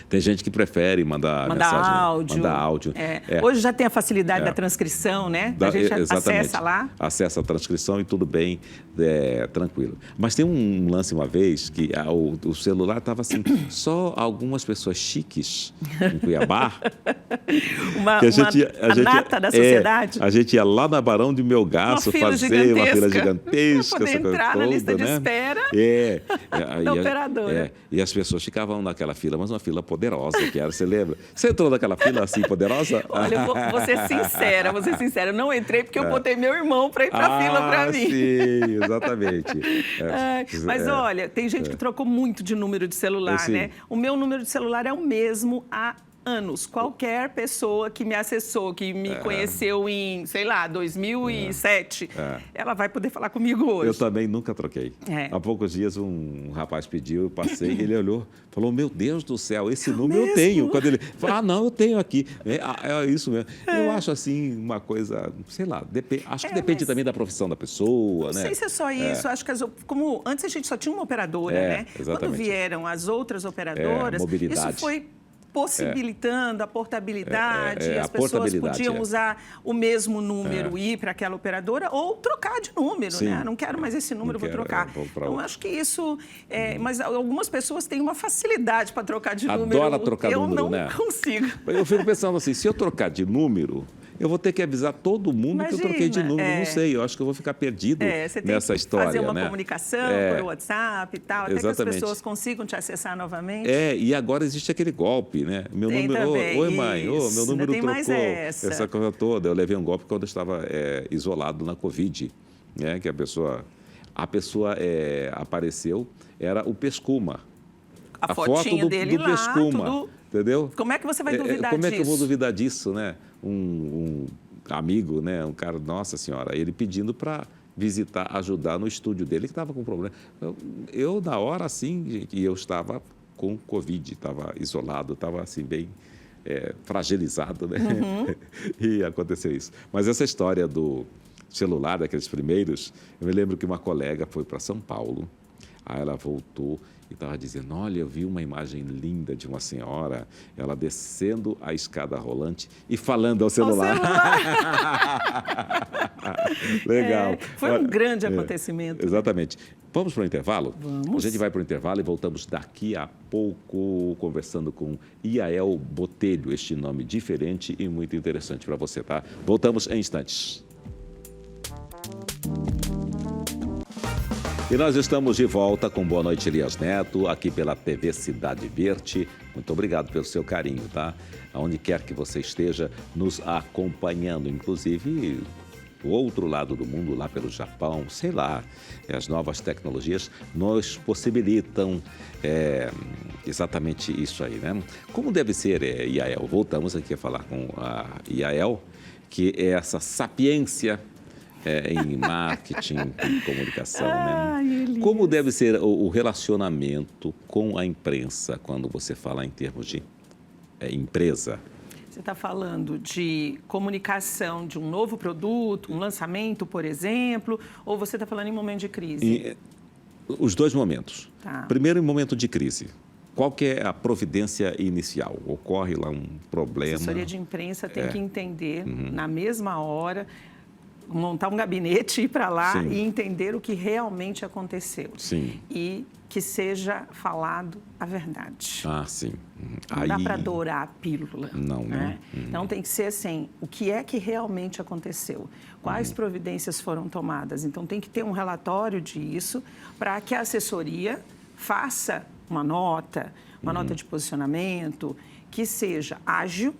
Tem gente que prefere mandar mensagem, áudio. mandar áudio. Hoje já tem a facilidade da transcrição, né? A gente acessa lá. Acessa a transcrição e tudo bem, tranquilo. Mas tem um lance uma vez que o celular estava assim, só algumas pessoas chiques em Cuiabá. a nata da sociedade. A gente ia lá na Barão de Melgaço fazer uma fila gigantesca. Para poder entrar na lista de espera da operadora. E as pessoas ficavam naquela fila, mas uma fila poderosa que era, você lembra? Você entrou naquela fila assim, poderosa? Olha, eu vou ser sincera, Eu não entrei porque eu botei meu irmão para ir para a fila para mim. Sim, exatamente. Mas olha, tem gente que trocou muito de número de celular, né? O meu número de celular é o mesmo há anos. Qualquer pessoa que me acessou, que me conheceu em, sei lá, 2007, ela vai poder falar comigo hoje. Eu também nunca troquei. Há poucos dias um rapaz pediu, eu passei, ele olhou, falou, meu Deus do céu, esse número eu tenho. Quando ele falou, não, eu tenho aqui. É isso mesmo. Eu acho assim uma coisa, sei lá, acho que depende também da profissão da pessoa, né? Não sei se é só isso, acho que como antes a gente só tinha uma operadora, né? Exatamente. Quando vieram as outras operadoras, mobilidade. Isso foi possibilitando a portabilidade, as pessoas podiam usar o mesmo número e ir para aquela operadora ou trocar de número, né? Não quero mais esse número, vou trocar. Então, acho que isso... mas algumas pessoas têm uma facilidade para trocar de número. Adora trocar número, né? Eu não consigo. Eu fico pensando assim, se eu trocar de número... Eu vou ter que avisar todo mundo que eu troquei de número. Não sei, eu acho que eu vou ficar perdido nessa história. Fazer uma comunicação por WhatsApp e tal, até que as pessoas consigam te acessar novamente. E agora existe aquele golpe, né? Meu número, oi mãe, meu número trocou. Mais essa coisa toda. Eu levei um golpe quando eu estava isolado na Covid, né? Que a pessoa apareceu, era o Pescuma. A fotinho dele do Pescuma, tudo... entendeu? Como é que você vai duvidar disso? Como é que eu vou duvidar disso, né? Um amigo, né? Um cara, nossa senhora, ele pedindo para visitar, ajudar no estúdio dele, que estava com problema. Eu, na hora, assim, que eu estava com Covid, estava isolado, estava assim, bem fragilizado, né? E aconteceu isso. Mas essa história do celular, daqueles primeiros, eu me lembro que uma colega foi para São Paulo, aí ela voltou e estava dizendo, olha, eu vi uma imagem linda de uma senhora, ela descendo a escada rolante e falando ao celular. Legal. Foi um grande acontecimento. Exatamente. Vamos para o intervalo? Vamos. A gente vai para o intervalo e voltamos daqui a pouco conversando com Yael Botelho, este nome diferente e muito interessante para você, tá? Voltamos em instantes. E nós estamos de volta com Boa Noite, Elias Neto, aqui pela TV Cidade Verde. Muito obrigado pelo seu carinho, tá? Aonde quer que você esteja nos acompanhando, inclusive do outro lado do mundo, lá pelo Japão, sei lá, as novas tecnologias nos possibilitam exatamente isso aí, né? Como deve ser, Yael? Voltamos aqui a falar com a Yael, que é essa sapiência em marketing, em comunicação, né? Como deve ser o relacionamento com a imprensa quando você fala em termos de empresa? Você está falando de comunicação de um novo produto, um lançamento, por exemplo, ou você está falando em momento de crise? Os dois momentos. Tá. Primeiro, em momento de crise. Qual que é a providência inicial? Ocorre lá um problema? A assessoria de imprensa tem que entender, na mesma hora, montar um gabinete, ir para lá e entender o que realmente aconteceu. Sim. E que seja falado a verdade. Sim. Não dá para dourar a pílula. Não, né? Então, tem que ser assim, o que é que realmente aconteceu? Quais providências foram tomadas? Então, tem que ter um relatório disso para que a assessoria faça uma nota de posicionamento, que seja ágil,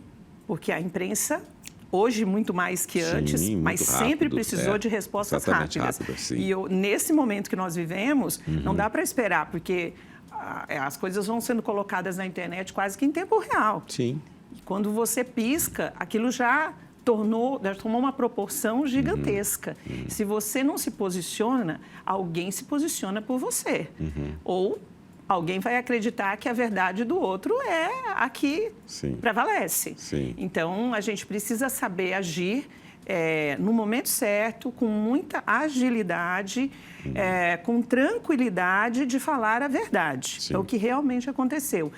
porque a imprensa... Hoje, muito mais que antes, mas sempre precisou de respostas rápidas. E nesse momento que nós vivemos, não dá para esperar, porque as coisas vão sendo colocadas na internet quase que em tempo real. Sim. E quando você pisca, aquilo já tomou uma proporção gigantesca. Se você não se posiciona, alguém se posiciona por você. Ou alguém vai acreditar que a verdade do outro é a que prevalece. Sim. Então, a gente precisa saber agir no momento certo, com muita agilidade, com tranquilidade de falar a verdade. É o que realmente aconteceu.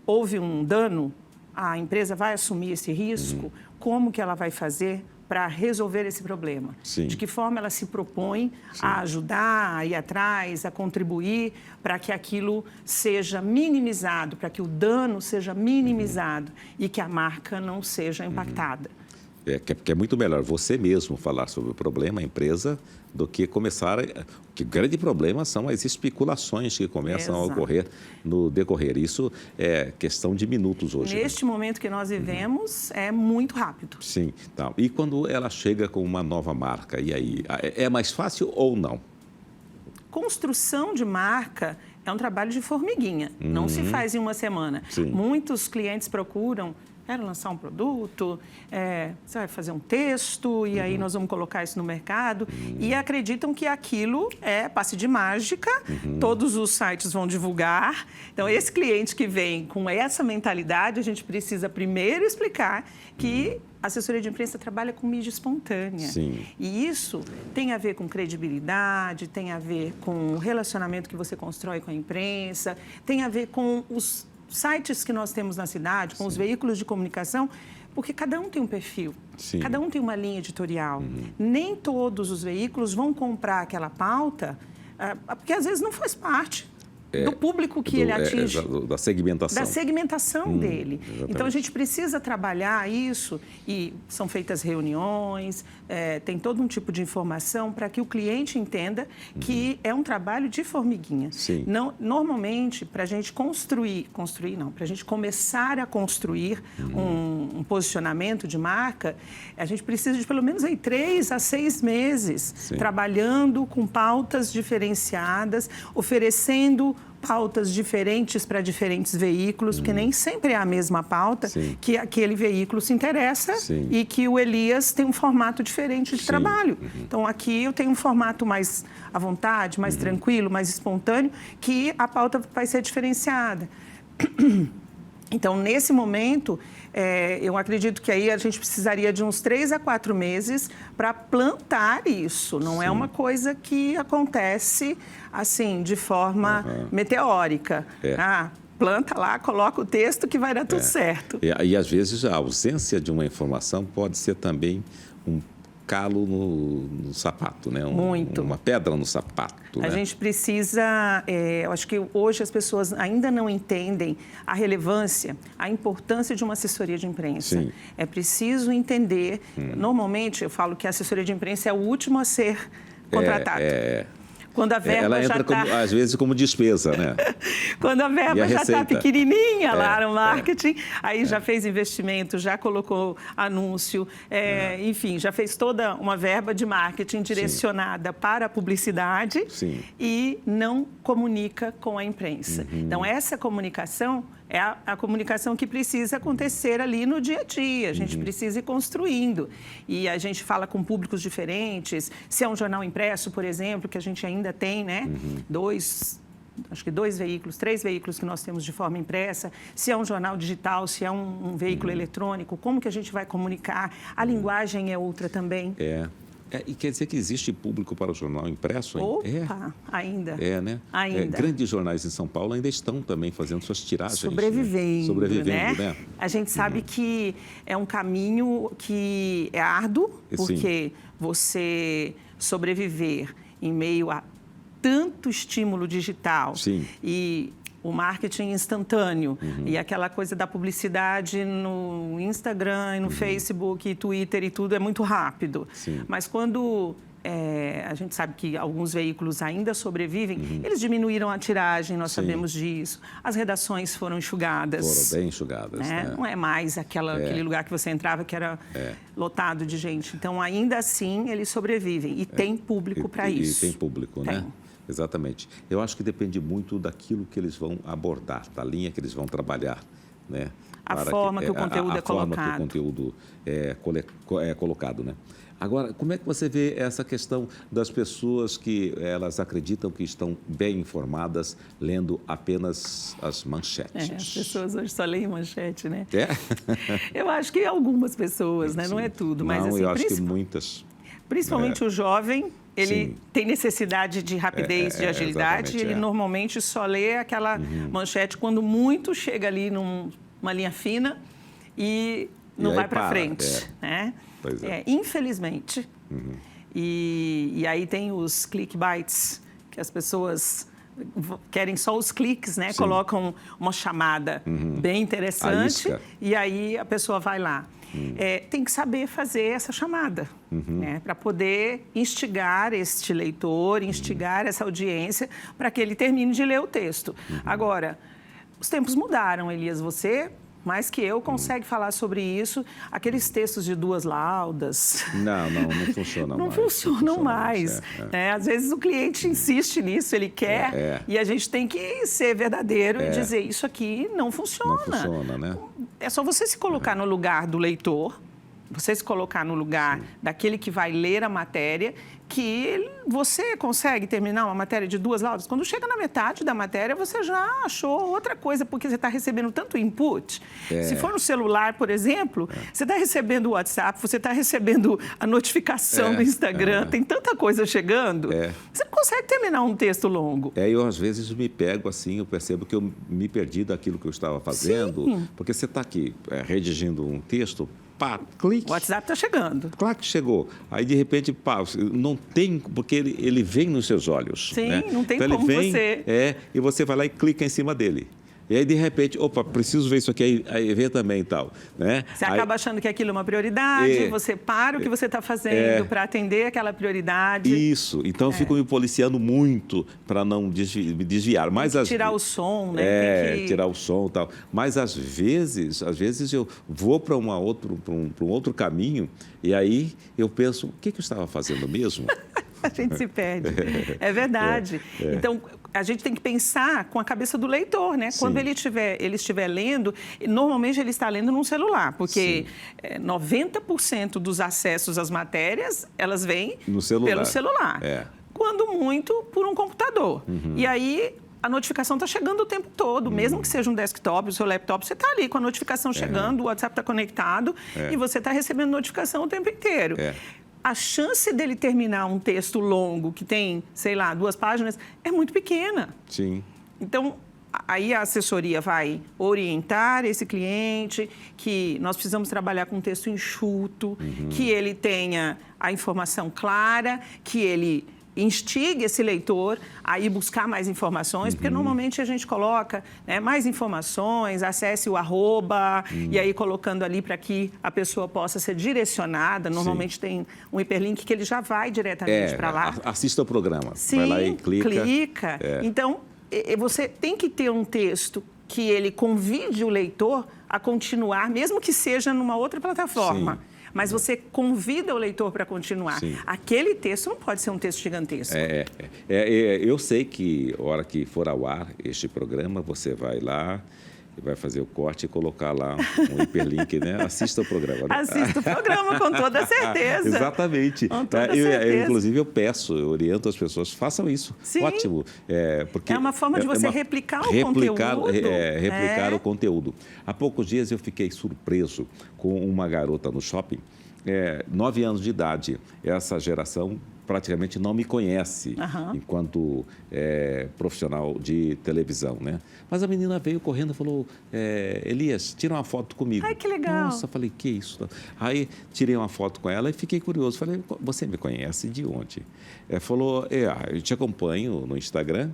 houve um dano, a empresa vai assumir esse risco, como que ela vai fazer para resolver esse problema? Sim. De que forma ela se propõe a ajudar, a ir atrás, a contribuir para que aquilo seja minimizado, para que o dano seja minimizado e que a marca não seja impactada. Que é muito melhor você mesmo falar sobre o problema, a empresa, do que começar... Que o grande problema são as especulações que começam a ocorrer no decorrer. Isso é questão de minutos hoje. Neste momento que nós vivemos, é muito rápido. Sim. Tá. E quando ela chega com uma nova marca, e aí? É mais fácil ou não? Construção de marca é um trabalho de formiguinha. Não se faz em uma semana. Sim. Muitos clientes procuram... Quero lançar um produto, você vai fazer um texto e aí nós vamos colocar isso no mercado. E acreditam que aquilo é passe de mágica, todos os sites vão divulgar. Então, esse cliente que vem com essa mentalidade, a gente precisa primeiro explicar que a assessoria de imprensa trabalha com mídia espontânea. Sim. E isso tem a ver com credibilidade, tem a ver com o relacionamento que você constrói com a imprensa, tem a ver com os sites que nós temos na cidade, com os veículos de comunicação, porque cada um tem um perfil, cada um tem uma linha editorial. Nem todos os veículos vão comprar aquela pauta, porque às vezes não faz parte do público que ele atinge. Da segmentação. Da segmentação dele. Exatamente. Então, a gente precisa trabalhar isso e são feitas reuniões, tem todo um tipo de informação para que o cliente entenda que é um trabalho de formiguinha. Sim. Não, normalmente, para a gente para a gente começar a construir um posicionamento de marca, a gente precisa de pelo menos 3 a 6 meses trabalhando com pautas diferenciadas, oferecendo pautas diferentes para diferentes veículos, porque nem sempre é a mesma pauta que aquele veículo se interessa e que o Elias tem um formato diferente de trabalho. Então, aqui eu tenho um formato mais à vontade, mais tranquilo, mais espontâneo, que a pauta vai ser diferenciada. Então, nesse momento, eu acredito que aí a gente precisaria de uns 3 a 4 meses para plantar isso. Não é uma coisa que acontece assim, de forma meteórica. Planta lá, coloca o texto que vai dar tudo certo. E às vezes a ausência de uma informação pode ser também um calo no sapato, né? Muito. Uma pedra no sapato. A gente precisa, eu acho que hoje as pessoas ainda não entendem a relevância, a importância de uma assessoria de imprensa. É preciso entender, normalmente eu falo que a assessoria de imprensa é o último a ser contratado. Quando a verba ela entra, às vezes, como despesa, né? Quando a verba já está pequenininha lá no marketing, aí já fez investimento, já colocou anúncio, enfim, já fez toda uma verba de marketing direcionada para a publicidade e não comunica com a imprensa. Então, essa comunicação é a comunicação que precisa acontecer ali no dia a dia. A gente precisa ir construindo. E a gente fala com públicos diferentes. Se é um jornal impresso, por exemplo, que a gente ainda tem, né? 2 veículos, 3 veículos que nós temos de forma impressa. Se é um jornal digital, se é um veículo eletrônico, como que a gente vai comunicar? A linguagem é outra também. E quer dizer que existe público para o jornal impresso? Opa, ainda. Né? Ainda. Grandes jornais em São Paulo ainda estão também fazendo suas tiragens. Sobrevivendo, né? A gente sabe que é um caminho que é árduo, porque você sobreviver em meio a tanto estímulo digital e o marketing instantâneo e aquela coisa da publicidade no Instagram, e no Facebook, e Twitter e tudo é muito rápido. Mas quando a gente sabe que alguns veículos ainda sobrevivem, eles diminuíram a tiragem, nós sabemos disso. As redações foram enxugadas. Foram bem enxugadas. Né? Não é mais aquele lugar que você entrava que era lotado de gente. Então, ainda assim, eles sobrevivem e tem público para isso. E tem público, né? Exatamente. Eu acho que depende muito daquilo que eles vão abordar, da linha que eles vão trabalhar, né? A forma que o conteúdo é colocado. A forma que o conteúdo é colocado, né? Agora, como é que você vê essa questão das pessoas que elas acreditam que estão bem informadas lendo apenas as manchetes? As pessoas hoje só leem manchete, né? Eu acho que algumas pessoas, né? Não é tudo, mas assim... eu acho que muitas... Principalmente o jovem, ele Sim. tem necessidade de rapidez, de agilidade, exatamente, ele normalmente só lê aquela manchete quando muito chega ali numa linha fina e não aí vai para para, frente. Né? Pois é. Infelizmente. E aí tem os clickbites, que as pessoas querem só os cliques, né? Sim. Colocam uma chamada bem interessante A isca. e aí a pessoa vai lá. Tem que saber fazer essa chamada, né? Para poder instigar este leitor, instigar essa audiência para que ele termine de ler o texto. Agora, os tempos mudaram, Elias. Você, mais que eu, consegue falar sobre isso. Aqueles textos de 2 laudas... Não funcionam Não mais. funcionam mais. É. Às vezes o cliente insiste nisso, ele quer, e a gente tem que ser verdadeiro e dizer, isso aqui não funciona. Não funciona, né? É só você se colocar no lugar do leitor, você se colocar no lugar daquele que vai ler a matéria, que você consegue terminar uma matéria de 2 laudas. Quando chega na metade da matéria, você já achou outra coisa, porque você está recebendo tanto input. Se for no celular, por exemplo, você está recebendo o WhatsApp, você está recebendo a notificação do Instagram, tem tanta coisa chegando, você não consegue terminar um texto longo. Eu às vezes me pego assim, eu percebo que eu me perdi daquilo que eu estava fazendo, porque você está aqui redigindo um texto, pá, clique. O WhatsApp está chegando. Claro que chegou. Aí, de repente, pá, não tem, porque ele vem nos seus olhos. Sim, né? não tem então, como ele vem, você... e você vai lá e clica em cima dele. E aí, de repente, opa, preciso ver isso aqui, aí vê também e tal. Né? Você acaba achando que aquilo é uma prioridade, você para o que você está fazendo para atender aquela prioridade. Isso. Então, eu fico me policiando muito para não me desviar. Mas, tirar o som, né? Tem que... tirar o som e tal. Mas, às vezes eu vou para um outro caminho e aí eu penso, o que eu estava fazendo mesmo? A gente se perde. É verdade. Então, a gente tem que pensar com a cabeça do leitor, né? Quando ele estiver lendo, normalmente ele está lendo num celular, porque 90% dos acessos às matérias, elas vêm pelo celular. Quando muito, por um computador. E aí... a notificação está chegando o tempo todo, mesmo que seja um desktop, o seu laptop, você está ali com a notificação chegando, o WhatsApp está conectado e você está recebendo notificação o tempo inteiro. A chance dele terminar um texto longo, que tem, sei lá, 2 páginas, é muito pequena. Sim. Então, aí a assessoria vai orientar esse cliente que nós precisamos trabalhar com um texto enxuto, que ele tenha a informação clara, que ele instigue esse leitor a ir buscar mais informações, porque normalmente a gente coloca mais informações, acesse o @, e aí colocando ali para que a pessoa possa ser direcionada. Normalmente tem um hiperlink que ele já vai diretamente para lá. Assista o programa. Sim, vai lá e clica. Então, você tem que ter um texto que ele convide o leitor a continuar, mesmo que seja numa outra plataforma. Sim. Mas você convida o leitor para continuar. Sim. Aquele texto não pode ser um texto gigantesco. Eu sei que, a hora que for ao ar este programa, você vai lá e vai fazer o corte e colocar lá um hiperlink, né? Assista o programa. Né? Assista o programa, com toda certeza. Exatamente. Com toda certeza. Inclusive, eu oriento as pessoas, façam isso. Sim. Ótimo. Porque é uma forma de você replicar o conteúdo. Replicar o conteúdo. Há poucos dias eu fiquei surpreso com uma garota no shopping, 9 anos de idade. Essa geração praticamente não me conhece enquanto profissional de televisão, né? Mas a menina veio correndo e falou, Elias, tira uma foto comigo. Ai, que legal. Nossa, falei, que isso? Aí tirei uma foto com ela e fiquei curioso. Falei, você me conhece de onde? Falou, eu te acompanho no Instagram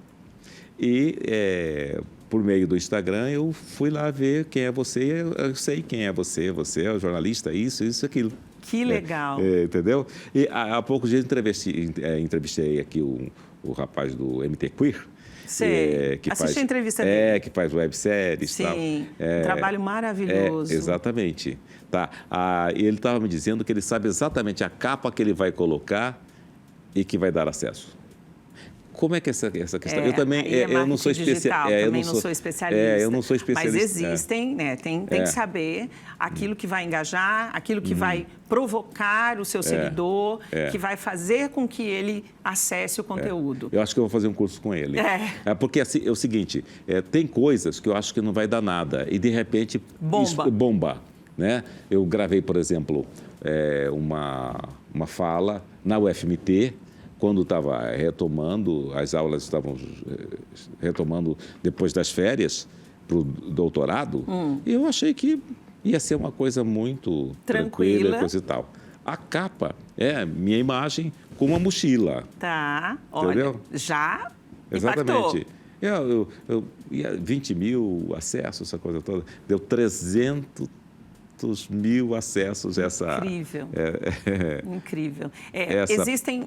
e... por meio do Instagram, eu fui lá ver quem é você, eu sei quem é você é o jornalista, isso, aquilo. Que legal. Entendeu? E há poucos dias entrevistei aqui o rapaz do MT Queer. Sei, assisti a entrevista dele. Que faz webséries e tal. Sim, trabalho maravilhoso. Exatamente. Tá. E ele estava me dizendo que ele sabe exatamente a capa que ele vai colocar e que vai dar acesso. Como é que é essa questão? Eu também eu não sou especialista. Eu não sou especialista. Eu não sou especialista. Mas existem, né? Tem que saber aquilo que vai engajar, aquilo que vai provocar o seu seguidor, que vai fazer com que ele acesse o conteúdo. Eu acho que eu vou fazer um curso com ele. Porque assim, é o seguinte, tem coisas que eu acho que não vai dar nada e de repente bomba, né? Eu gravei, por exemplo, uma fala na UFMT quando estava retomando, as aulas estavam retomando depois das férias para o doutorado, eu achei que ia ser uma coisa muito tranquila e coisa e tal. A capa é minha imagem com uma mochila. Tá, olha, entendeu? já Exatamente. impactou. Eu ia 20 mil acessos, essa coisa toda. Deu 300 mil acessos essa... Incrível. Incrível. Essa...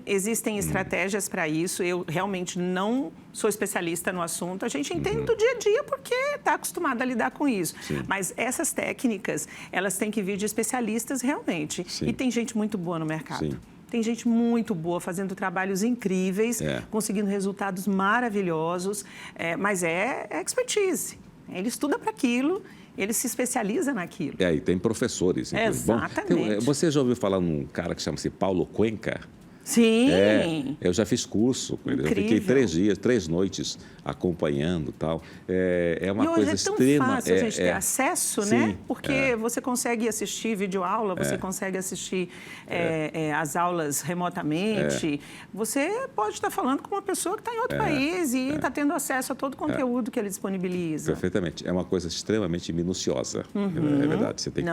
Existem estratégias para isso. Eu realmente não sou especialista no assunto. A gente entende do dia a dia porque está acostumado a lidar com isso. Sim. Mas essas técnicas, elas têm que vir de especialistas realmente. Sim. E tem gente muito boa no mercado. Sim. Tem gente muito boa, fazendo trabalhos incríveis, conseguindo resultados maravilhosos, mas é expertise. Ele estuda para aquilo, ele se especializa naquilo. E tem professores. Exatamente. Bom, você já ouviu falar num cara que chama-se Paulo Cuenca? Sim. Eu já fiz curso com ele. Incrível. Eu fiquei 3 noites acompanhando tal. É uma coisa extrema. É tão fácil a gente ter acesso, Sim, né? Porque você consegue assistir videoaula, você consegue assistir as aulas remotamente. Você pode estar falando com uma pessoa que está em outro país e está tendo acesso a todo o conteúdo que ele disponibiliza. Perfeitamente. É uma coisa extremamente minuciosa. É verdade. Você tem que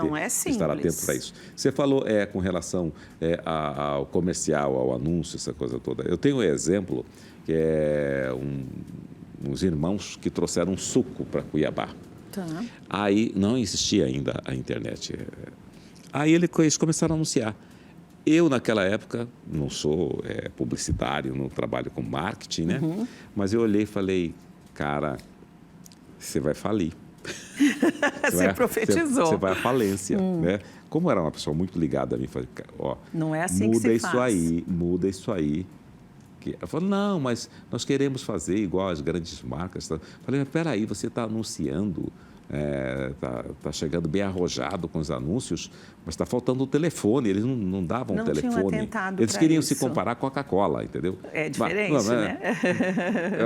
estar atento para isso. Você falou com relação ao comercial, ao anúncio, essa coisa toda. Eu tenho um exemplo que é uns irmãos que trouxeram um suco para Cuiabá. Tá. Aí não existia ainda a internet. Aí eles começaram a anunciar. Eu, naquela época, não sou publicitário, não trabalho com marketing, né? Mas eu olhei e falei, cara, você vai falir. Você profetizou. Você vai à falência, né? Como era uma pessoa muito ligada a mim, falei, não é assim que se faz. Muda isso aí. Ela falou, não, mas nós queremos fazer igual as grandes marcas. Eu falei, mas peraí, você está anunciando, está chegando bem arrojado com os anúncios, mas está faltando o telefone. Eles não davam o telefone. Tinham atentado Eles queriam isso. se comparar com a Coca-Cola, entendeu? É diferente, né?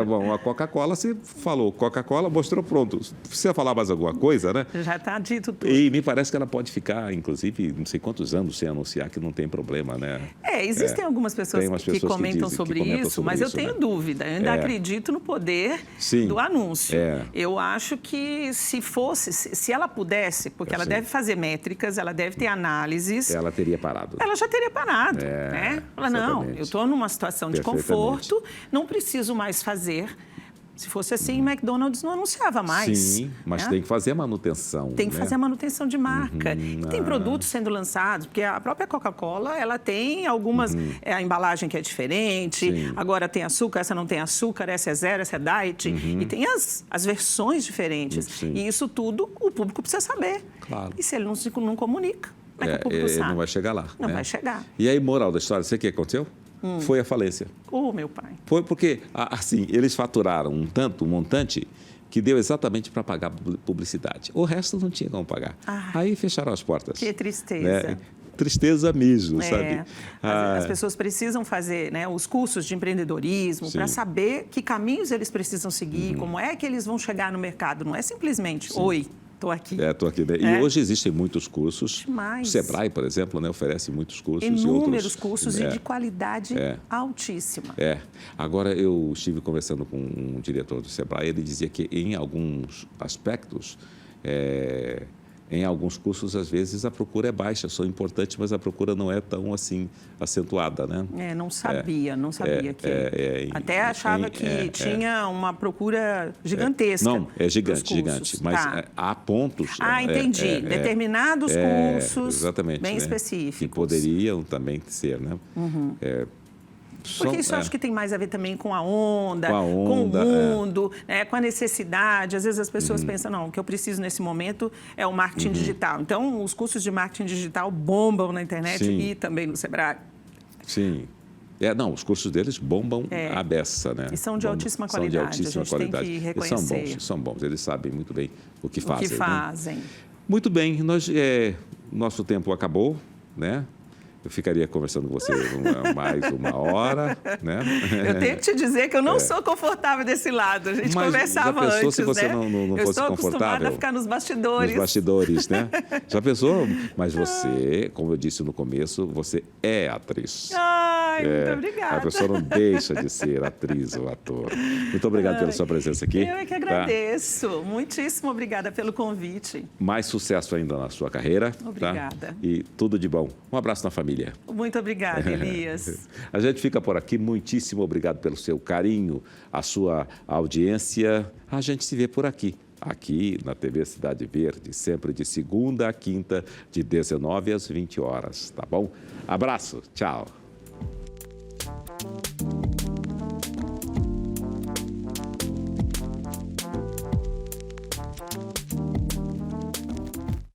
Bom, a Coca-Cola, você falou Coca-Cola, mostrou pronto. Precisa falar mais alguma coisa, né? Já está dito tudo. E me parece que ela pode ficar, inclusive, não sei quantos anos sem anunciar, que não tem problema, né? Existem algumas pessoas que comentam sobre isso, mas eu tenho dúvida. Eu ainda acredito no poder do anúncio. Eu acho que se ela pudesse, porque ela deve fazer métricas, ela deve ter análises. Ela teria parado. Ela já teria parado, né? Ela, não, eu estou numa situação de conforto, não preciso mais fazer. Se fosse assim, McDonald's não anunciava mais. Sim, mas tem que fazer a manutenção. Tem que fazer a manutenção de marca. E tem produtos sendo lançados, porque a própria Coca-Cola, ela tem algumas... a embalagem que é diferente, agora tem açúcar, essa não tem açúcar, essa é zero, essa é diet. E tem as versões diferentes. E isso tudo o público precisa saber. Claro. E se ele não comunica, como é que o público sabe? Não vai chegar lá. Não vai chegar. E aí, moral da história, sabe o que aconteceu? Foi a falência. Meu pai. Foi porque, assim, eles faturaram um montante que deu exatamente para pagar publicidade. O resto não tinha como pagar. Aí fecharam as portas. Que tristeza. Né? Tristeza mesmo, sabe? As pessoas precisam fazer, né, os cursos de empreendedorismo para saber que caminhos eles precisam seguir, como é que eles vão chegar no mercado. Não é simplesmente, oi, estou aqui. Estou aqui. Né? E hoje existem muitos cursos. Demais. O Sebrae, por exemplo, né, oferece muitos cursos. Inúmeros cursos e de qualidade altíssima. Agora, eu estive conversando com um diretor do Sebrae, ele dizia que em alguns aspectos... Em alguns cursos, às vezes, a procura é baixa, são importantes, mas a procura não é tão, assim, acentuada, né? Não sabia até achava que tinha uma procura gigantesca. Não, é gigante, mas há pontos... entendi. Determinados cursos exatamente, bem específicos. Que poderiam também ser, né? Porque isso eu acho que tem mais a ver também com a onda, com o mundo, com a necessidade. Às vezes as pessoas pensam, não, o que eu preciso nesse momento é o marketing digital. Então, os cursos de marketing digital bombam na internet e também no Sebrae. Sim. Os cursos deles bombam à beça, né? E são de altíssima qualidade. A gente tem que reconhecer. São bons, eles sabem muito bem o que fazem. Né? Muito bem. Nosso tempo acabou, né? Eu ficaria conversando com você mais uma hora, né? Eu tenho que te dizer que eu não sou confortável desse lado. A gente conversava antes, se você não eu fosse estou confortável? acostumada a ficar nos bastidores. Nos bastidores, né? Já pensou? Mas você, como eu disse no começo, você é atriz. Ai, muito obrigada. A pessoa não deixa de ser atriz ou ator. Muito obrigado pela sua presença aqui. Eu é que agradeço. Muitíssimo obrigada pelo convite. Mais sucesso ainda na sua carreira. Obrigada. Tá? E tudo de bom. Um abraço na família. Muito obrigada, Elias. A gente fica por aqui. Muitíssimo obrigado pelo seu carinho, a sua audiência. A gente se vê por aqui. Aqui na TV Cidade Verde, sempre de segunda a quinta, de 19 às 20 horas, tá bom? Abraço, tchau.